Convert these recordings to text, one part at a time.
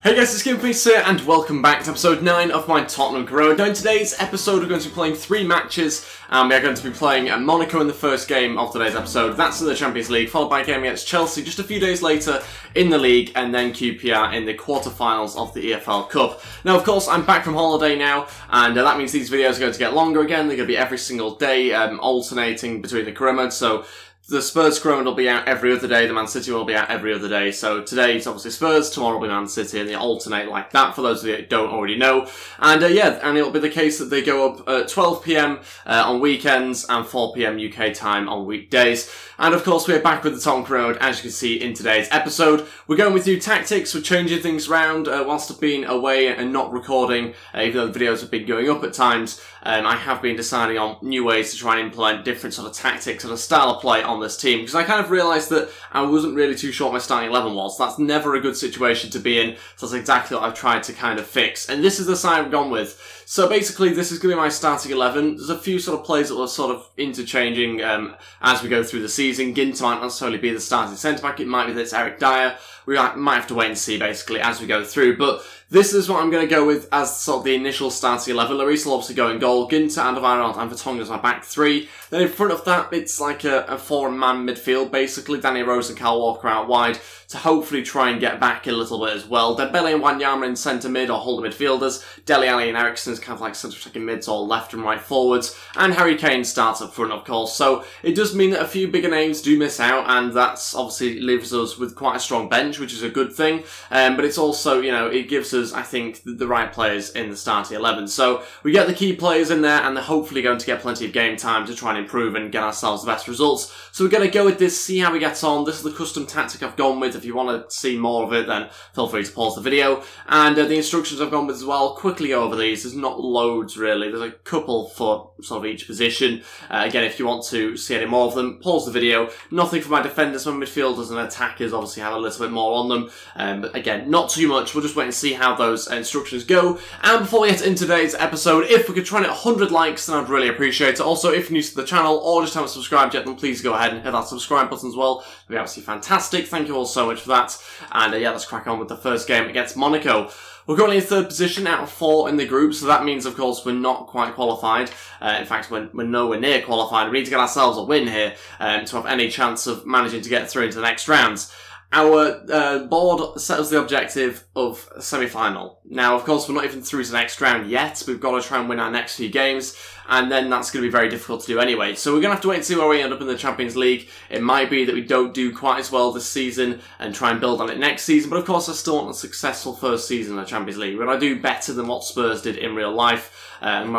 Hey guys, it's Ep9 here, and welcome back to episode 9 of my Tottenham career. Now in today's episode we're going to be playing 3 matches, and we are going to be playing Monaco in the first game of today's episode. That's in the Champions League, followed by a game against Chelsea just a few days later in the league, and then QPR in the quarterfinals of the EFL Cup. Now of course, I'm back from holiday now, and that means these videos are going to get longer again. They're going to be every single day, alternating between the career modes, so the Spurs career will be out every other day, the Man City will be out every other day. So today it's obviously Spurs, tomorrow will be Man City, and they alternate like that for those of you that don't already know. And yeah, and it'll be the case that they go up at 12 PM on weekends and 4 PM UK time on weekdays. And of course we're back with the Tottenham career, as you can see in today's episode. We're going with new tactics, we're changing things around whilst I've been away and not recording, even though the videos have been going up at times. I have been deciding on new ways to try and implement different sort of tactics and a style of play on this team, because I kind of realised that I wasn't really too sure what my starting 11 was. That's never a good situation to be in, so that's exactly what I've tried to kind of fix. And this is the side I've gone with. So basically this is going to be my starting 11. There's a few sort of players that are sort of interchanging as we go through the season. Ginter might not necessarily be the starting centre-back, it might be that it's Eric Dyer. We might have to wait and see basically as we go through, but this is what I'm going to go with as sort of the initial starting 11. Lloris will obviously go in goal, Ginter, Alderweireld and Vertonghen as my back 3. Then in front of that, it's like a 4-man midfield basically. Danny Rose and Kyle Walker out wide to hopefully try and get back a little bit as well. Dembele and Wanyama in centre mid or holding midfielders. Dele Alli and Eriksen is kind of like centre attacking mids or left and right forwards. And Harry Kane starts up front, of course. So it does mean that a few bigger names do miss out, and that's obviously leaves us with quite a strong bench, which is a good thing. But it's also, you know, it gives us, I think, the right players in the starting 11. So we get the key players in there, and they're hopefully going to get plenty of game time to try and improve and get ourselves the best results. So we're going to go with this, see how we get on. This is the custom tactic I've gone with. If you want to see more of it, then feel free to pause the video. And the instructions I've gone with as well, quickly go over these. There's not loads really. There's a couple for sort of each position. Again, if you want to see any more of them, pause the video. Nothing for my defenders, my midfielders and attackers obviously have a little bit more on them. But again, not too much. We'll just wait and see how those instructions go. And before we get into today's episode, if we could try and hit 100 likes, then I'd really appreciate it. Also, if you're new to the channel or just haven't subscribed yet, then please go ahead and hit that subscribe button as well. It'd be absolutely fantastic. Thank you all so much for that. And yeah, let's crack on with the first game against Monaco. We're currently in 3rd position out of 4 in the group, so that means, of course, we're not quite qualified. In fact, we're nowhere near qualified. We need to get ourselves a win here to have any chance of managing to get through into the next rounds. Our board set us the objective of semi-final. Now, of course, we're not even through to the next round yet. We've got to try and win our next few games, and then that's going to be very difficult to do anyway. So we're going to have to wait and see where we end up in the Champions League. It might be that we don't do quite as well this season and try and build on it next season, but of course I still want a successful first season in the Champions League. But I do better than what Spurs did in real life.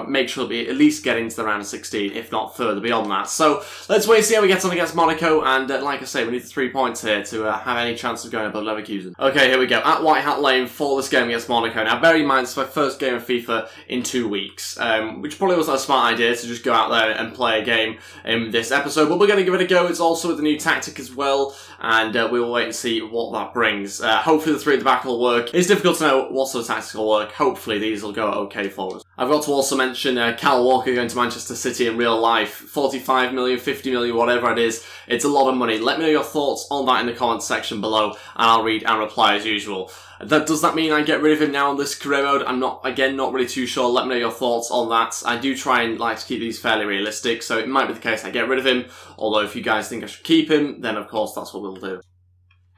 Make sure we at least get into the round of 16, if not further beyond that. So let's wait and see how we get on against Monaco, and like I say, we need the 3 points here to have any chance of going above Leverkusen. Okay, here we go, at White Hart Lane for this game against Monaco. Now bear in mind, it's my first game of FIFA in 2 weeks, which probably wasn't a smart idea to just go out there and play a game in this episode, but we're going to give it a go. It's also with the new tactic as well, and we'll wait and see what that brings. Hopefully the 3 at the back will work. It's difficult to know what sort of tactics will work. Hopefully these will go okay for us. I've got to also mention Kyle Walker going to Manchester City in real life. 45 million, 50 million, whatever it is. It's a lot of money. Let me know your thoughts on that in the comments section below, and I'll read and reply as usual. Does that mean I get rid of him now on this career mode? I'm not really too sure. Let me know your thoughts on that. I do try and like to keep these fairly realistic, so it might be the case I get rid of him. Although if you guys think I should keep him, then of course that's what we'll do.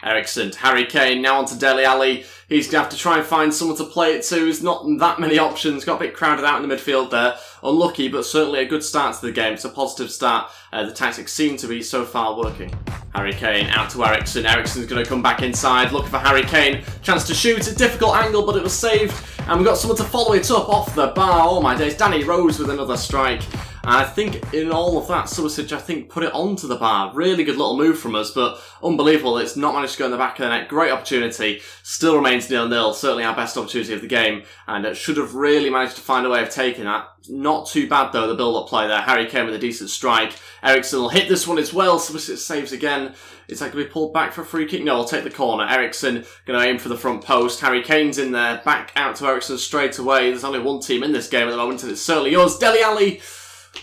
Eriksen, Harry Kane, now on to Dele Alli. He's going to have to try and find someone to play it to. There's not that many options. Got a bit crowded out in the midfield there. Unlucky, but certainly a good start to the game. It's a positive start. The tactics seem to be so far working. Harry Kane out to Eriksen. Eriksen's going to come back inside, looking for Harry Kane. Chance to shoot, a difficult angle, but it was saved. And we've got someone to follow it up off the bar. Oh my days, Danny Rose with another strike. And I think in all of that, Subasic, I think, put it onto the bar. Really good little move from us, but unbelievable. It's not managed to go in the back of the net. Great opportunity. Still remains 0-0. Certainly our best opportunity of the game. And it should have really managed to find a way of taking that. Not too bad, though, the build-up play there. Harry Kane with a decent strike. Eriksen will hit this one as well. Subasic saves again. Is that going to be pulled back for a free kick? No, I'll take the corner. Eriksen going to aim for the front post. Harry Kane's in there. Back out to Eriksen straight away. There's only one team in this game at the moment, and it's certainly yours. Dele Alli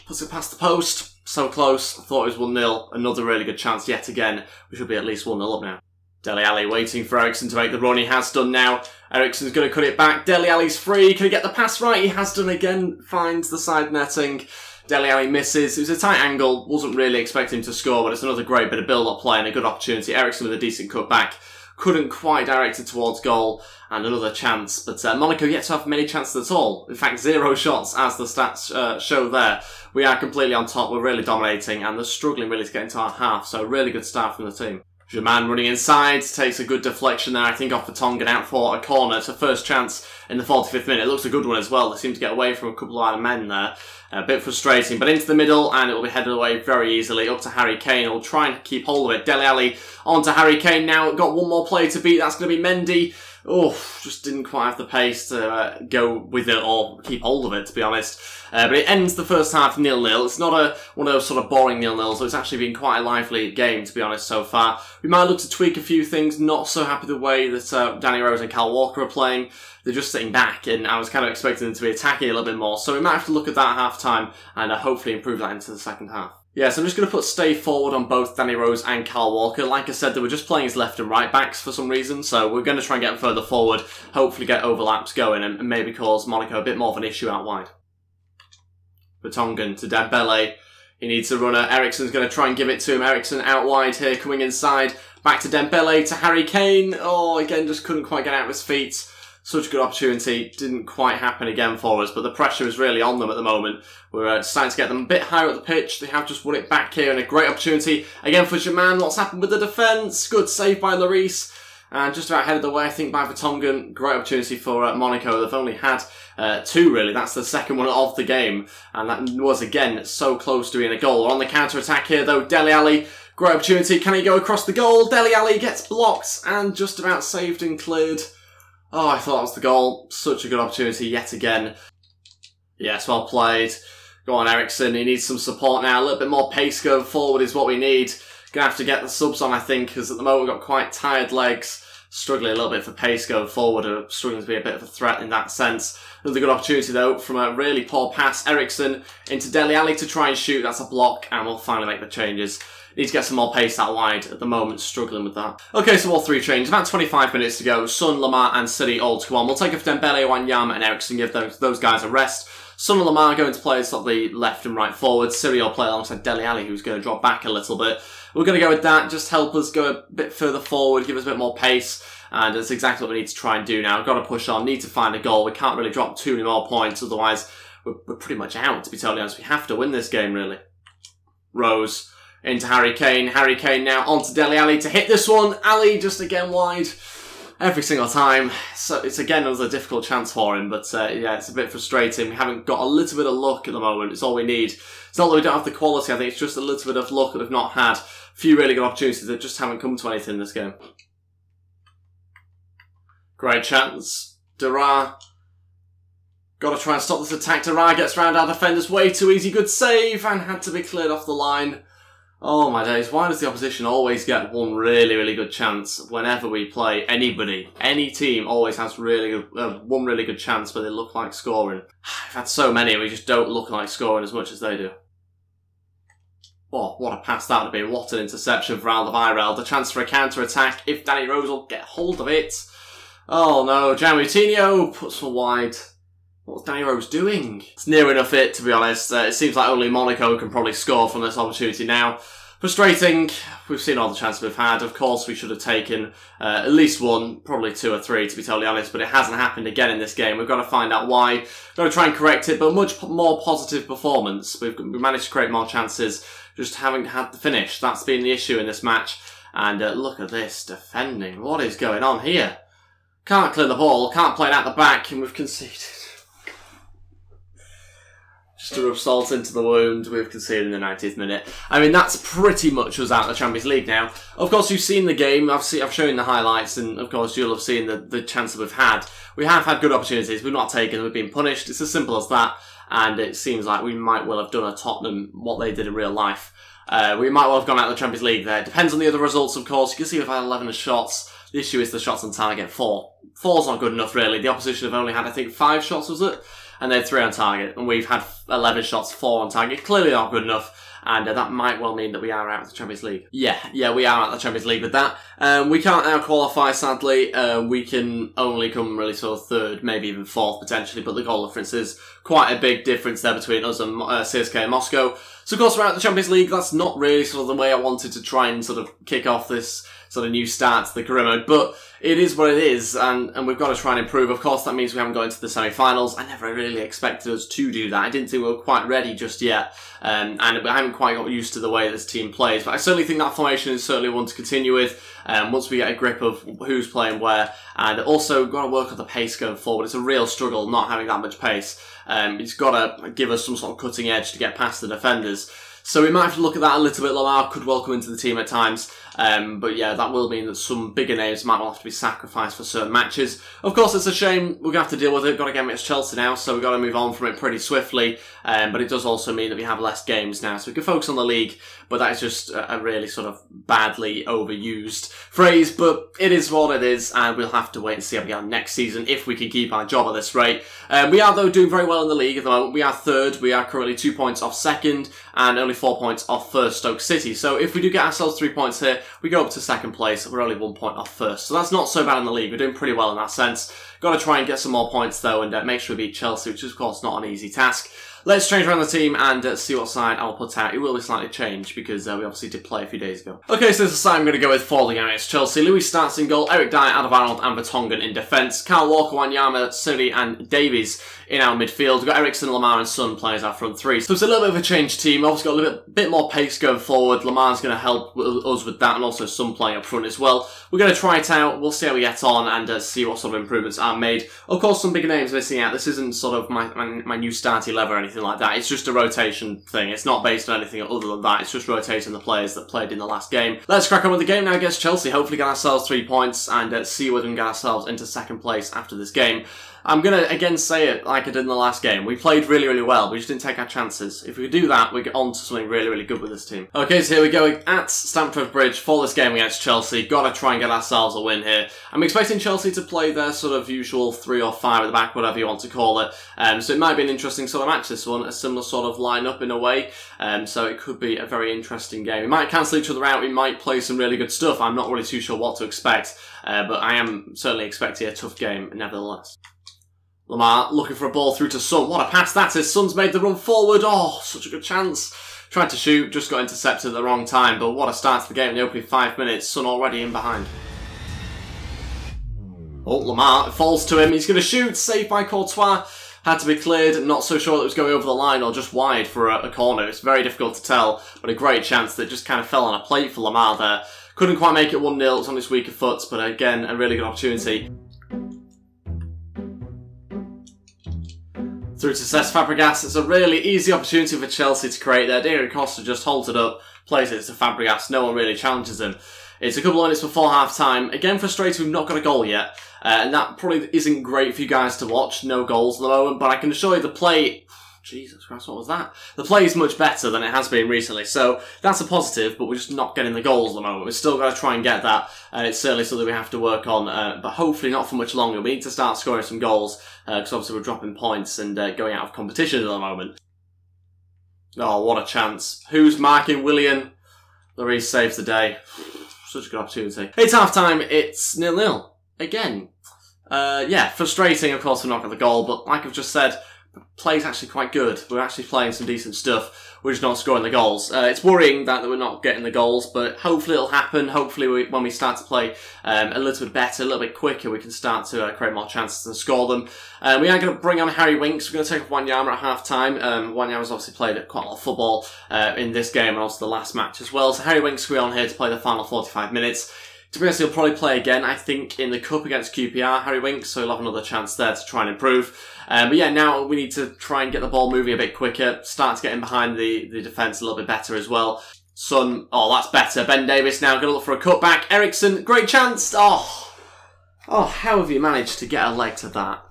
puts it past the post. So close. I thought it was 1-0. Another really good chance yet again. We should be at least 1-0 up now. Dele Alli waiting for Eriksen to make the run. He has done now. Eriksen's going to cut it back. Dele Alli's free. Can he get the pass right? He has done again. Finds the side netting. Dele Alli misses. It was a tight angle. Wasn't really expecting him to score, but it's another great bit of build-up play and a good opportunity. Eriksen with a decent cutback. Couldn't quite direct it towards goal. And another chance. But Monaco yet to have many chances at all. In fact, 0 shots as the stats show there. We are completely on top. We're really dominating. And they're struggling really to get into our half. So really good start from the team. Germain running inside, takes a good deflection there, I think off Vertonghen out for a corner. It's a first chance in the 45th minute. It looks a good one as well. They seem to get away from a couple of other men there. A bit frustrating, but into the middle, and it will be headed away very easily. Up to Harry Kane, will try and keep hold of it. Dele Alli on to Harry Kane now. Got one more player to beat, that's going to be Mendy. Oh, just didn't quite have the pace to go with it or keep hold of it, to be honest. But it ends the first half 0-0. It's not one of those sort of boring 0-0s, so it's actually been quite a lively game, to be honest, so far. We might look to tweak a few things. Not so happy the way that Danny Rose and Kyle Walker are playing. They're just sitting back, and I was kind of expecting them to be attacking a little bit more. So we might have to look at that at half-time and hopefully improve that into the second half. Yeah, so I'm just going to put stay forward on both Danny Rose and Kyle Walker. Like I said, they were just playing as left and right backs for some reason, so we're going to try and get them further forward, hopefully get overlaps going and maybe cause Monaco a bit more of an issue out wide. Vertonghen to Dembele. He needs a runner. Eriksen's going to try and give it to him. Eriksen out wide here, coming inside. Back to Dembele, to Harry Kane. Oh, again, just couldn't quite get out of his feet. Such a good opportunity. Didn't quite happen again for us, but the pressure is really on them at the moment. We're starting to get them a bit higher up the pitch. They have just won it back here, and a great opportunity again for Germain. What's happened with the defence? Good save by Lloris. And just about headed away, I think, by Vertonghen. Great opportunity for Monaco. They've only had 2, really. That's the second one of the game. And that was, again, so close to being a goal. We're on the counter-attack here, though. Dele Alli, great opportunity. Can he go across the goal? Dele Alli gets blocked and just about saved and cleared. Oh, I thought that was the goal. Such a good opportunity yet again. Yes, well played. Go on, Eriksen. He needs some support now. A little bit more pace going forward is what we need. Gonna have to get the subs on, I think, because at the moment we've got quite tired legs. Struggling a little bit for pace going forward. Struggling to be a bit of a threat in that sense. Another good opportunity, though, from a really poor pass. Eriksen into Dele Alli to try and shoot. That's a block, and we'll finally make the changes. Need to get some more pace out wide at the moment, struggling with that. Okay, so all 3 changes. About 25 minutes to go. Son, Lamar and City all to come on. We'll take off Dembele, Wanyama and Eriksen, give those guys a rest. Son and Lamar going to play as sort of the left and right forward. City will play alongside Dele Alli, who's going to drop back a little bit. We're going to go with that, just help us go a bit further forward, give us a bit more pace. And that's exactly what we need to try and do now. We've got to push on, need to find a goal. We can't really drop too many more points, otherwise we're pretty much out, to be totally honest. We have to win this game, really. Rose into Harry Kane. Harry Kane now onto Dele Alli to hit this one. Alli just again wide every single time. So it's again another difficult chance for him, but yeah, it's a bit frustrating. We haven't got a little bit of luck at the moment. It's all we need. It's not that we don't have the quality, I think it's just a little bit of luck that we've not had. A few really good opportunities that just haven't come to anything in this game. Great chance. Dara. Got to try and stop this attack. Dara gets round our defenders way too easy. Good save, and had to be cleared off the line. Oh my days, why does the opposition always get one really, really good chance whenever we play anybody? Any team always has one really good chance, but they look like scoring. I've had so many, we just don't look like scoring as much as they do. Oh, what a pass that would have been. What an interception for Alderweireld. The chance for a counter-attack if Danny Rose will get hold of it. Oh no, Gianmoutinho puts one wide. What's Danny Rose doing? It's near enough it, to be honest. It seems like only Monaco can probably score from this opportunity now. Frustrating. We've seen all the chances we've had. Of course, we should have taken at least 1, probably 2 or 3, to be totally honest, but it hasn't happened again in this game. We've got to find out why. We've got to try and correct it, but much more positive performance. We've managed to create more chances, just haven't had the finish. That's been the issue in this match. And look at this defending. What is going on here? Can't clear the ball, can't play it out the back, and we've conceded. Just to rub salt into the wound, we've conceded in the 90th minute. I mean, that's pretty much us out of the Champions League now. Of course, you've seen the game. I've shown the highlights, and of course, you'll have seen the chances we've had. We have had good opportunities. We've not taken them. We've been punished. It's as simple as that. And it seems like we might well have done at Tottenham what they did in real life. We might well have gone out of the Champions League there. Depends on the other results, of course. You can see we've had 11 shots. The issue is the shots on target, 4. 4's not good enough, really. The opposition have only had, I think, 5 shots, was it? And they had 3 on target, and we've had 11 shots, 4 on target. Clearly not good enough. and that might well mean that we are out of the Champions League. Yeah, we are out of the Champions League with that. We can't now qualify, sadly. We can only come really sort of third, maybe even fourth potentially, but the goal difference is quite a big difference there between us and CSKA Moscow. So of course we're out of the Champions League. That's not really sort of the way I wanted to try and sort of kick off this sort of new start to the career mode, but it is what it is, and we've got to try and improve. Of course, that means we haven't got into the semi-finals. I never really expected us to do that. I didn't think we were quite ready just yet, and I haven't quite got used to the way this team plays, but I certainly think that formation is certainly one to continue with once we get a grip of who's playing where, and also got to work on the pace going forward. It's a real struggle not having that much pace. It's got to give us some sort of cutting edge to get past the defenders. So we might have to look at that a little bit. Lamar could well come into the team at times. But yeah, that will mean that some bigger names might have to be sacrificed for certain matches. Of course, it's a shame. We're going to have to deal with it. We've got a game against Chelsea now, so we've got to move on from it pretty swiftly. But it does also mean that we have less games now, so we can focus on the league. But that is just a really sort of badly overused phrase. But it is what it is, and we'll have to wait and see how we get on next season if we can keep our job at this rate. We are, though, doing very well in the league at the moment. We are third. We are currently 2 points off second, and only 4 points off first, Stoke City. So if we do get ourselves 3 points here, we go up to second place. We're only 1 point off first. So that's not so bad in the league. We're doing pretty well in that sense. Got to try and get some more points, though, and make sure we beat Chelsea, which is, of course, not an easy task. Let's change around the team and see what side I'll put out. It will be slightly changed because we obviously did play a few days ago. Okay, so this is the side I'm going to go with for the game against Chelsea. Louis starts in goal, Eric Dyer, Alderweireld and Vertonghen in defence. Kyle Walker, Wanyama, Siri and Davies in our midfield. We've got Eriksen, Lamar and Son playing as our front three. So it's a little bit of a changed team. Obviously got a little bit more pace going forward. Lamar's going to help us with that, and also Son playing up front as well. We're going to try it out. We'll see how we get on and see what sort of improvements are made. Of course, some bigger names missing out. This isn't sort of my new start 11 or anything like that. It's just a rotation thing. It's not based on anything other than that. It's just rotating the players that played in the last game. Let's crack on with the game now against Chelsea. Hopefully get ourselves 3 points and see whether we can get ourselves into second place after this game. I'm going to again say it like I did in the last game. We played really, really well. We just didn't take our chances. If we do that, we get on to something really, really good with this team. Okay, so here we go at Stamford Bridge for this game against Chelsea. Got to try and get ourselves a win here. I'm expecting Chelsea to play their sort of usual 3 or 5 at the back, whatever you want to call it. So it might be an interesting sort of match, this one. A similar sort of line-up in a way. So it could be a very interesting game. We might cancel each other out. We might play some really good stuff. I'm not really too sure what to expect. But I am certainly expecting a tough game nevertheless. Lamar looking for a ball through to Son. What a pass that is. Son's made the run forward. Oh, such a good chance. Tried to shoot, just got intercepted at the wrong time. But what a start to the game in the opening 5 minutes. Son already in behind. Oh, Lamar falls to him. He's going to shoot. Saved by Courtois. Had to be cleared. Not so sure that it was going over the line or just wide for a corner. It's very difficult to tell. But a great chance that just kind of fell on a plate for Lamar there. Couldn't quite make it 1-0. It's on his weaker foot. But again, a really good opportunity. Through to Cesc Fabregas. It's a really easy opportunity for Chelsea to create there. Diego Costa just holds it up, plays it to Fabregas. No one really challenges him. It's a couple of minutes before half-time. Again, frustrating, we've not got a goal yet. And that probably isn't great for you guys to watch. No goals at the moment. But I can assure you the play... Jesus Christ, what was that? The play is much better than it has been recently, so that's a positive, but we're just not getting the goals at the moment. We've still got to try and get that, and it's certainly something we have to work on, but hopefully not for much longer. We need to start scoring some goals, because obviously we're dropping points and going out of competition at the moment. Oh, what a chance. Who's marking Willian? Lloris saves the day. Such a good opportunity. It's half-time, it's 0-0. Again. Yeah, frustrating, of course, we're not got the goal, but like I've just said, play's actually quite good. We're actually playing some decent stuff. We're just not scoring the goals. It's worrying that we're not getting the goals, but hopefully it'll happen. Hopefully when we start to play a little bit better, a little bit quicker, we can start to create more chances and score them. We are going to bring on Harry Winks. We're going to take off Wanyama at half-time. Wanyama's obviously played quite a lot of football in this game and also the last match as well. So Harry Winks will be on here to play the final 45 minutes. To be honest, he'll probably play again, I think, in the Cup against QPR, Harry Winks, so he'll have another chance there to try and improve. But yeah, now we need to try and get the ball moving a bit quicker, start to get in behind the defence a little bit better as well. Son, oh, that's better. Ben Davies now going to look for a cutback. Eriksen, great chance. Oh, how have you managed to get a leg to that?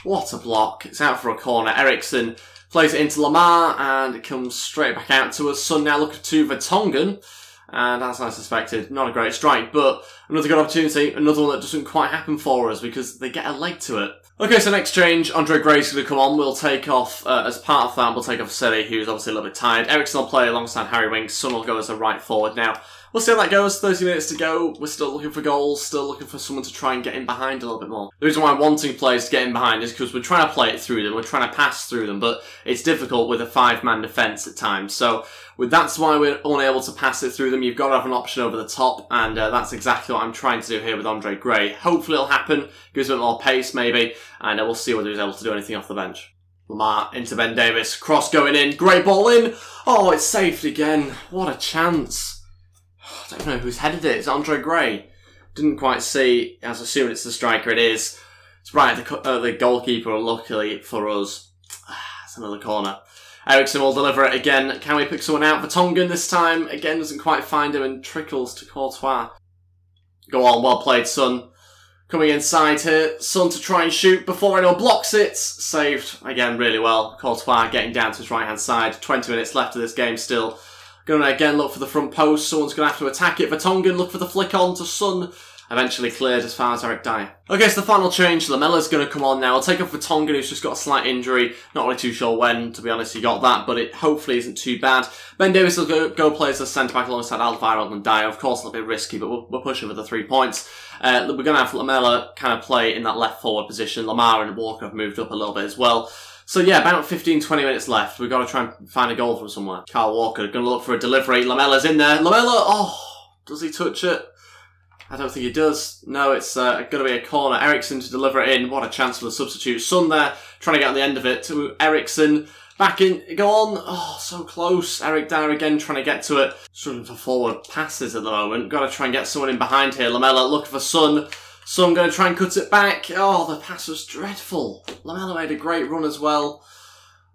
What a block. It's out for a corner. Eriksen plays it into Lamar, and it comes straight back out to us. Son now looking to Vertonghen. And as I suspected, not a great strike, but another good opportunity, another one that doesn't quite happen for us because they get a leg to it. Okay, so next change, Andre Gray's going to come on. We'll take off, as part of that, we'll take off City, who's obviously a little bit tired. Eriksen will play alongside Harry Winks. Son will go as a right forward now. We'll see how that goes. 30 minutes to go. We're still looking for goals, still looking for someone to try and get in behind a little bit more. The reason why I'm wanting players to get in behind is because we're trying to play it through them, we're trying to pass through them, but it's difficult with a 5-man defence at times. So that's why we're unable to pass it through them. You've got to have an option over the top, and that's exactly what I'm trying to do here with Andre Gray. Hopefully it'll happen, gives a bit more pace maybe, and we'll see whether he's able to do anything off the bench. Lamar into Ben Davies, cross going in, great ball in. Oh, it's saved again. What a chance. I don't know who's headed it. It's Andre Gray. Didn't quite see. I was assuming it's the striker. It is. It's right at the goalkeeper. Luckily for us, it's another corner. Eriksen will deliver it again. Can we pick someone out? Vertonghen this time again doesn't quite find him and trickles to Courtois. Go on, well played, Son. Coming inside here, Son to try and shoot before anyone blocks it. Saved again really well. Courtois getting down to his right hand side. 20 minutes left of this game still. Going to again look for the front post. Someone's going to have to attack it. Vertonghen look for the flick on to Son. Eventually cleared as far as Eric Dyer. Okay, so the final change. Lamella's going to come on now. I'll take off Vertonghen, who's just got a slight injury. Not really too sure when, to be honest, he got that, but it hopefully isn't too bad. Ben Davies will go play as a centre-back alongside Alvaro and Dyer. Of course, a little bit risky, but we're pushing for the 3 points. We're going to have Lamella kind of play in that left forward position. Lamar and Walker have moved up a little bit as well. So yeah, about 15-20 minutes left. We've got to try and find a goal from somewhere. Kyle Walker going to look for a delivery. Lamella's in there. Lamella, oh, does he touch it? I don't think he does. No, it's going to be a corner. Eriksen to deliver it in. What a chance for the substitute. Son there, trying to get on the end of it to Eriksen. Back in, go on. Oh, so close. Eric Dyer again trying to get to it. Struggling for forward passes at the moment. Got to try and get someone in behind here. Lamella looking for Son. Son going to try and cut it back. Oh, the pass was dreadful. Lamella made a great run as well.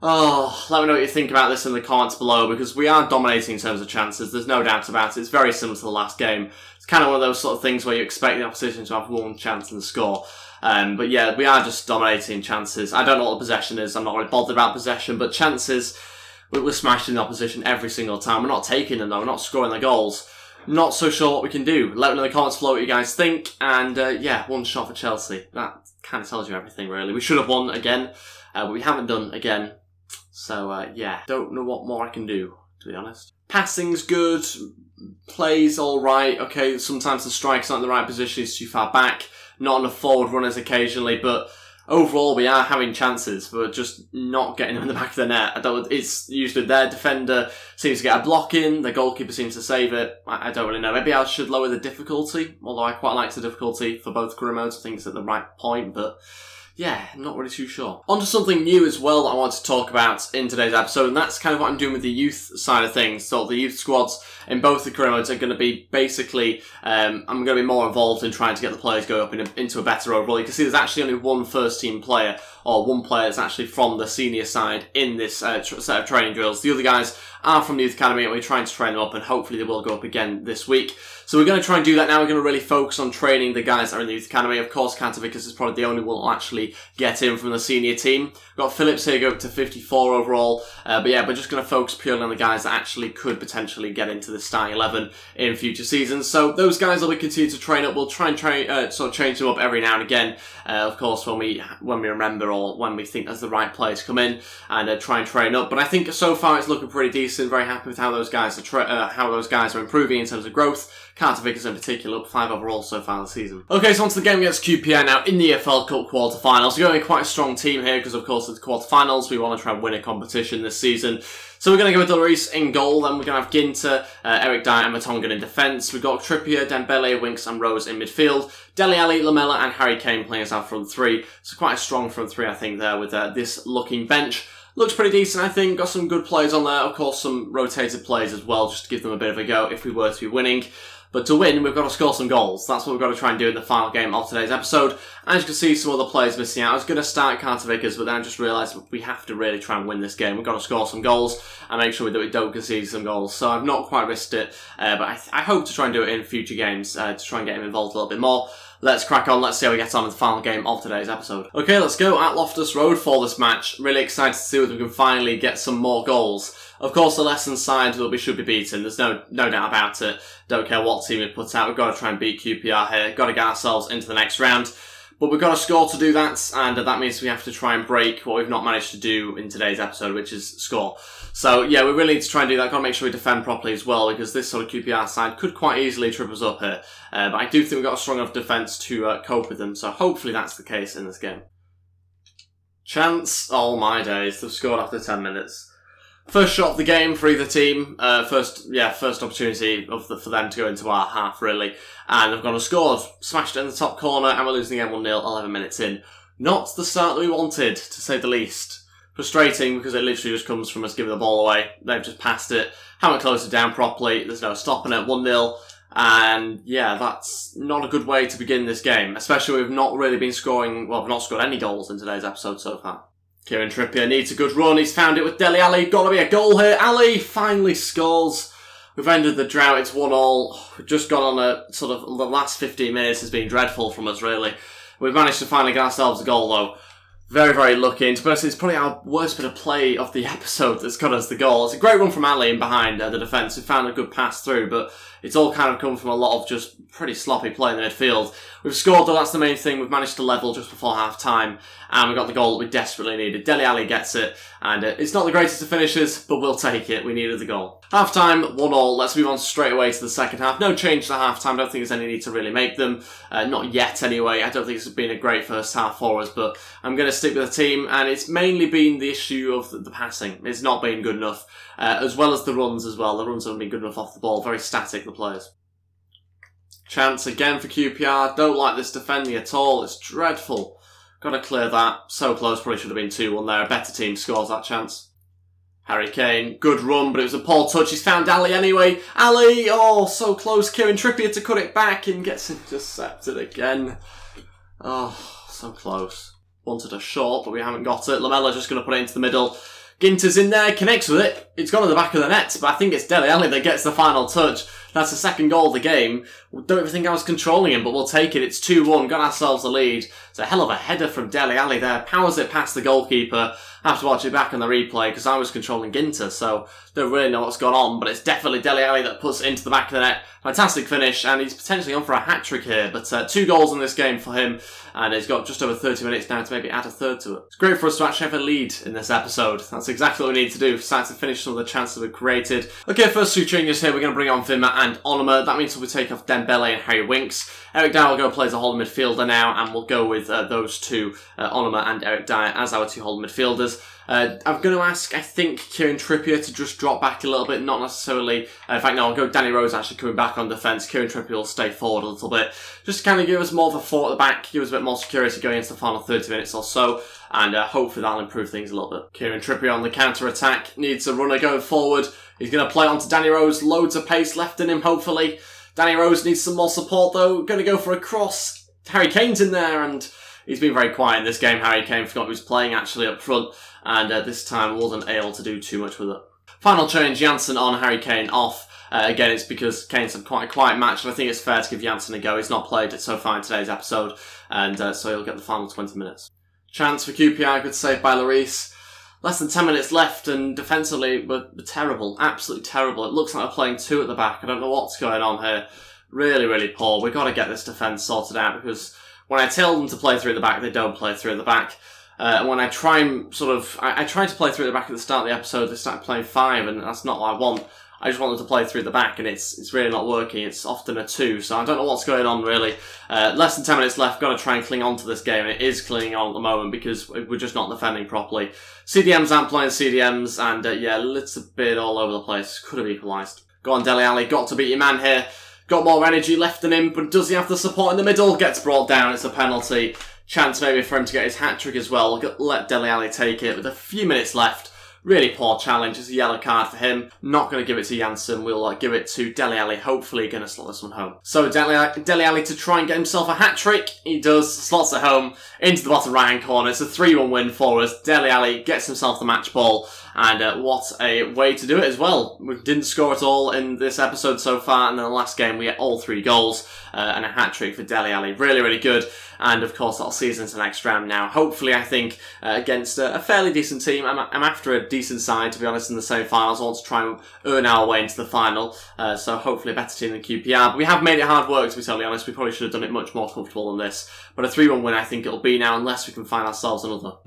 Oh, let me know what you think about this in the comments below, because we are dominating in terms of chances. There's no doubt about it. It's very similar to the last game. It's kind of one of those sort of things where you expect the opposition to have one chance and score. But yeah, we are just dominating chances. I don't know what the possession is. I'm not really bothered about possession, but chances, we're smashing the opposition every single time. We're not taking them though. We're not scoring the goals. Not so sure what we can do. Let me know in the comments below what you guys think. And yeah, 1 shot for Chelsea. That kind of tells you everything, really. We should have won again, but we haven't done again. So yeah, don't know what more I can do, to be honest. Passing's good. Plays all right. Okay, sometimes the strike's not in the right position. It's too far back. Not enough forward runners occasionally, but overall we are having chances, but just not getting them in the back of the net. It's usually their defender seems to get a block in, the goalkeeper seems to save it. I don't really know. Maybe I should lower the difficulty, although I quite like the difficulty for both career modes. I think it's at the right point, but yeah, not really too sure. On to something new as well that I want to talk about in today's episode, and that's kind of what I'm doing with the youth side of things. So the youth squads in both the career modes are going to be basically, I'm going to be more involved in trying to get the players going up into a better overall. You can see there's actually only one first team player, or one player that's actually from the senior side in this set of training drills. The other guys are from the youth academy, and we're trying to train them up, and hopefully they will go up again this week. So we're going to try and do that now. We're going to really focus on training the guys that are in the youth academy. Of course, Kantovikas is probably the only one who will actually get in from the senior team. We've got Phillips here go up to 54 overall. But yeah, we're just going to focus purely on the guys that actually could potentially get into the starting 11 in future seasons. So those guys will be continuing to train up. We'll try and sort of change them up every now and again. Of course, when we remember or when we think there's the right players come in and try and train up. But I think so far it's looking pretty decent. Very happy with how those guys are improving in terms of growth. Kantovikas in particular, up 5 overall so far this season. Okay, so on to the game against QPR now in the EFL Cup quarterfinals. We're going quite a strong team here because, of course, it's the quarterfinals. We want to try and win a competition this season. So we're going to go with Lloris in goal, then we're going to have Ginter, Eric Dyer and Vertonghen in defence. We've got Trippier, Dembele, Winks and Rose in midfield. Dele Alli, Lamella and Harry Kane playing as our front 3. So quite a strong front 3, I think, there with this looking bench. Looks pretty decent, I think. Got some good players on there. Of course, some rotated players as well, just to give them a bit of a go if we were to be winning. But to win, we've got to score some goals. That's what we've got to try and do in the final game of today's episode. As you can see, some other players missing out. I was going to start Kantovikas, but then I just realised we have to really try and win this game. We've got to score some goals and make sure that we don't concede some goals. So I've not quite risked it, but I hope to try and do it in future games to try and get him involved a little bit more. let's crack on, let's see how we get on in the final game of today's episode. Okay, let's go at Loftus Road for this match. Really excited to see whether we can finally get some more goals. Of course, the Lesson side should be beaten, there's no doubt about it. Don't care what team we put out, we've got to try and beat QPR here, got to get ourselves into the next round. But we've got to score to do that, and that means we have to try and break what we've not managed to do in today's episode, which is score. So yeah, we really need to try and do that. Got to make sure we defend properly as well, because this sort of QPR side could quite easily trip us up here. But I do think we've got a strong enough defence to cope with them, so hopefully that's the case in this game. Chance, oh my days, they've scored after 10 minutes. First shot of the game for either team. First opportunity for them to go into our half, really. And they've gone and scored. Smashed it in the top corner, and we're losing the game 1-0, 11 minutes in. Not the start that we wanted, to say the least. Frustrating, because it literally just comes from us giving the ball away. They've just passed it, haven't closed it down properly, there's no stopping it, 1-0. And yeah, that's not a good way to begin this game. Especially we've not really been scoring, well, we've not scored any goals in today's episode so far. Kieran Trippier needs a good run. He's found it with Dele Alli. Got to be a goal here. Ali finally scores. We've ended the drought. It's 1-1. We've just gone on a sort of the last 15 minutes has been dreadful from us, really. We've managed to finally get ourselves a goal, though. Very, very lucky. And to be honest, it's probably our worst bit of play of the episode that's got us the goal. It's a great run from Ali in behind the defence. We found a good pass through, but it's all kind of come from a lot of just pretty sloppy play in the midfield. We've scored, though, that's the main thing. We've managed to level just before half-time, and we got the goal that we desperately needed. Dele Alli gets it, and it's not the greatest of finishes, but we'll take it. We needed the goal. Half-time, 1-1. Let's move on straight away to the second half. No change to half-time. I don't think there's any need to really make them. Not yet, anyway. I don't think it's been a great first half for us, but I'm going to stick with the team, and it's mainly been the issue of the passing. It's not been good enough, as well as the runs as well. The runs haven't been good enough off the ball. Very static, the players. Chance again for QPR. Don't like this defending at all. It's dreadful. Got to clear that. So close. Probably should have been 2-1 there. A better team scores that chance. Harry Kane. Good run, but it was a poor touch. He's found Ali anyway. Ali! Oh, so close. Kieran Trippier to cut it back and gets intercepted again. Oh, so close. Wanted a shot, but we haven't got it. Lamella's just going to put it into the middle. Ginter's in there, connects with it. It's gone to the back of the net, but I think it's Dele Alli that gets the final touch. That's the second goal of the game. Don't even think I was controlling him, but we'll take it. It's 2-1, got ourselves the lead. It's a hell of a header from Dele Alli there. Powers it past the goalkeeper. I have to watch it back on the replay because I was controlling Ginter, so don't really know what's gone on, but it's definitely Dele Alli that puts it into the back of the net. Fantastic finish, and he's potentially on for a hat-trick here, but 2 goals in this game for him, and he's got just over 30 minutes now to maybe add a third to it. It's great for us to actually have a lead in this episode. That's exactly what we need to do, start to finish some of the chances we've created. Okay, first 2 changes here. We're going to bring on Vimmer and Onuma. That means we'll take off Dembele and Harry Winks. Eric Dyer will go play as a holding midfielder now, and we'll go with those two, Onuma and Eric Dyer, as our 2 holding midfielders. I'm going to ask, I think, Kieran Trippier to just drop back a little bit, not necessarily... in fact, no, I'll go Danny Rose actually coming back on defence. Kieran Trippier will stay forward a little bit. Just to kind of give us more of a thought at the back, give us a bit more security going into the final 30 minutes or so, and hopefully that'll improve things a little bit. Kieran Trippier on the counter-attack, needs a runner going forward. He's going to play onto Danny Rose, loads of pace left in him, hopefully. Danny Rose needs some more support, though. Going to go for a cross. Harry Kane's in there, and he's been very quiet in this game. Harry Kane forgot he was playing, actually, up front, and this time wasn't able to do too much with it. Final change, Janssen on, Harry Kane off. Again, it's because Kane's had quite a quiet match, and I think it's fair to give Janssen a go. He's not played it so far in today's episode, and so he'll get the final 20 minutes. Chance for QPR, good save by Lloris. Less than 10 minutes left, and defensively, we're terrible. Absolutely terrible. It looks like we're playing 2 at the back. I don't know what's going on here. Really, really poor. We've got to get this defence sorted out, because when I tell them to play 3 at the back, they don't play 3 at the back. And when I try and I tried to play 3 at the back at the start of the episode, they started playing 5, and that's not what I want. I just want them to play 3 at the back, and it's really not working. It's often a 2, so I don't know what's going on, really. Less than 10 minutes left. Got to try and cling on to this game, and it is clinging on at the moment because we're just not defending properly. CDMs aren't playing CDMs, and yeah, it's a bit all over the place. Could have equalised. Go on, Dele Alli. Got to beat your man here. Got more energy left in him, but does he have the support in the middle? Gets brought down. It's a penalty. Chance maybe for him to get his hat-trick as well. Let Dele Alli take it with a few minutes left. Really poor challenge. It's a yellow card for him. Not going to give it to Janssen. We'll give it to Dele Alli. Hopefully going to slot this one home. So Dele Alli to try and get himself a hat-trick. He does. Slots it home into the bottom right-hand corner. It's a 3-1 win for us. Dele Alli gets himself the match ball. And what a way to do it as well. We didn't score at all in this episode so far, and then the last game we get all 3 goals and a hat-trick for Dele Alli. Really, really good. And of course that'll see us into the next round now. Hopefully, I think, against a fairly decent team. I'm after a decent side, to be honest, in the semi-finals. I want to try and earn our way into the final. So hopefully a better team than QPR. But we have made it hard work, to be totally honest. We probably should have done it much more comfortable than this. But a 3-1 win I think it'll be now, unless we can find ourselves another.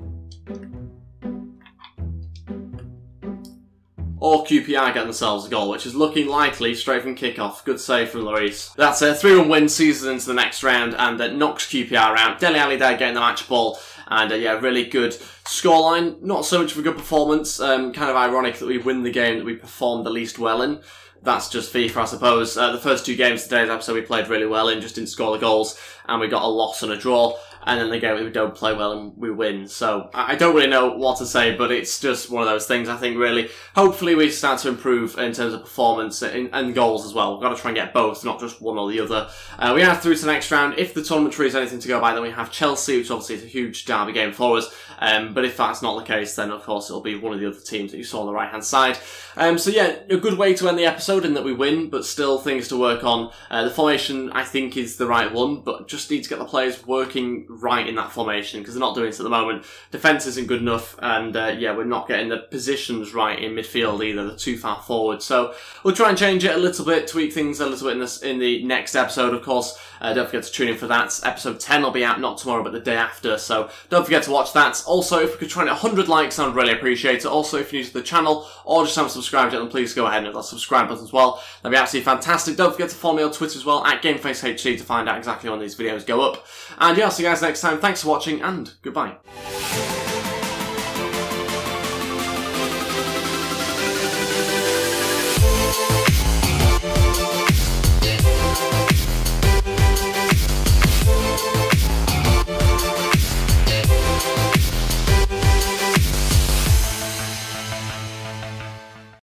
Or QPR getting themselves a goal, which is looking likely straight from kickoff. Good save from Lloris. That's a 3-1 win, sees us into the next round, and knocks QPR out. Dele Alli there getting the match ball, and yeah, really good scoreline. Not so much of a good performance. Kind of ironic that we win the game that we performed the least well in. That's just FIFA, I suppose. The first 2 games of today's episode we played really well in, just didn't score the goals, and we got a loss and a draw. And then the game we don't play well and we win. So I don't really know what to say, but it's just one of those things, I think, really. Hopefully we start to improve in terms of performance and goals as well. We've got to try and get both, not just one or the other. We are through to the next round. If the tournament tree is anything to go by, then we have Chelsea, which obviously is a huge derby game for us. But if that's not the case, then of course it'll be one of the other teams that you saw on the right-hand side. So yeah, a good way to end the episode in that we win, but still things to work on. The formation, I think, is the right one, but just need to get the players working right in that formation, because they're not doing it at the moment. Defence isn't good enough, and yeah, we're not getting the positions right in midfield either. They're too far forward. So we'll try and change it a little bit, tweak things a little bit in the next episode, of course. Don't forget to tune in for that. Episode 10 will be out not tomorrow, but the day after, so don't forget to watch that. Also, if we could try and hit 100 likes, I'd really appreciate it. Also, if you're new to the channel, or just haven't subscribed yet, then please go ahead and hit that subscribe button as well. That'd be absolutely fantastic. Don't forget to follow me on Twitter as well, at GameFaceHD, to find out exactly when these videos go up. And yeah, I'll see you guys next time. Thanks for watching, and goodbye.